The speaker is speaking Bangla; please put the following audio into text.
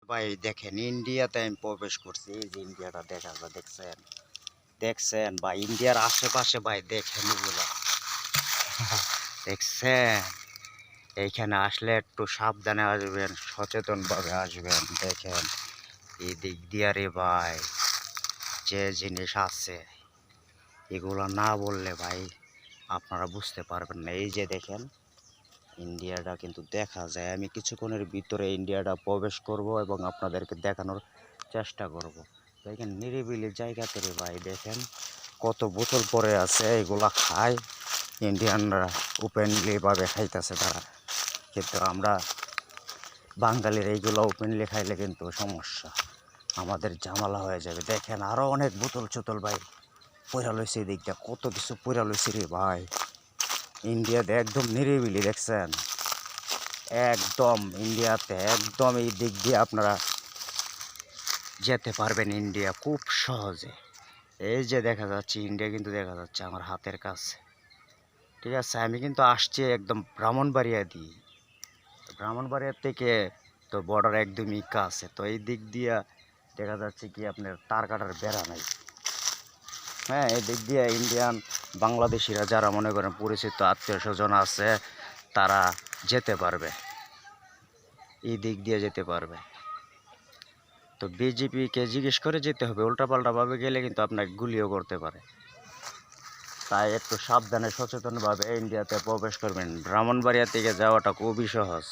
ভাই দেখেন ইন্ডিয়াতে আমি প্রবেশ করছি, এই যে ইন্ডিয়াটা দেখা যায়, দেখছেন দেখছেন ভাই, ইন্ডিয়ার আশেপাশে ভাই দেখেন এগুলো দেখছেন। এইখানে আসলে একটু সাবধানে আসবেন, সচেতন ভাবে আসবেন। দেখেন এই দিক দিয়ে রে ভাই যে জিনিস আছে এগুলো না বললে ভাই আপনারা বুঝতে পারবেন না। এই যে দেখেন ইন্ডিয়াটা কিন্তু দেখা যায়, আমি কিছুক্ষণের ভিতরে ইন্ডিয়াটা প্রবেশ করব এবং আপনাদেরকে দেখানোর চেষ্টা করব। দেখেন নিরিবিলি জায়গাতে রে ভাই, দেখেন কত বোতল পরে আছে, এগুলা খায় ইন্ডিয়ানরা, ওপেনলি ভাবে খাইতেছে তারা। কিন্তু আমরা বাঙালির এইগুলো ওপেনলি খাইলে কিন্তু সমস্যা, আমাদের ঝামেলা হয়ে যাবে। দেখেন আরও অনেক বোতল চোতল ভাই পয়রা লইছে, এদিকটা কত কিছু পয়রা লইছে রে ভাই। ইন্ডিয়াতে একদম নিরিবিলি, দেখছেন একদম ইন্ডিয়াতে একদম এই দিক দিয়ে আপনারা যেতে পারবেন ইন্ডিয়া খুব সহজে। এই যে দেখা যাচ্ছে ইন্ডিয়া কিন্তু দেখা যাচ্ছে আমার হাতের কাছে, ঠিক আছে। আমি কিন্তু আসছি একদম ব্রাহ্মণবাড়িয়া দিয়ে, ব্রাহ্মণবাড়িয়া থেকে তো বর্ডার একদমই কাছে, তো এই দিক দিয়ে দেখা যাচ্ছে কি আপনার তার কাটার বেড়া নাই। হ্যাঁ, এই দিক দিয়ে ইন্ডিয়ান বাংলাদেশিরা যারা মনে করেন পরিচিত আত্মীয় স্বজন আছে তারা যেতে পারবে, এই দিক দিয়ে যেতে পারবে। তো বিজেপিকে জিজ্ঞেস করে যেতে হবে, উল্টাপাল্টাভাবে গেলে কিন্তু আপনাকে গুলিও করতে পারে। তাই একটু সাবধানে সচেতনভাবে ইন্ডিয়াতে প্রবেশ করবেন। ব্রাহ্মণবাড়িয়া থেকে যাওয়াটা খুবই সহজ।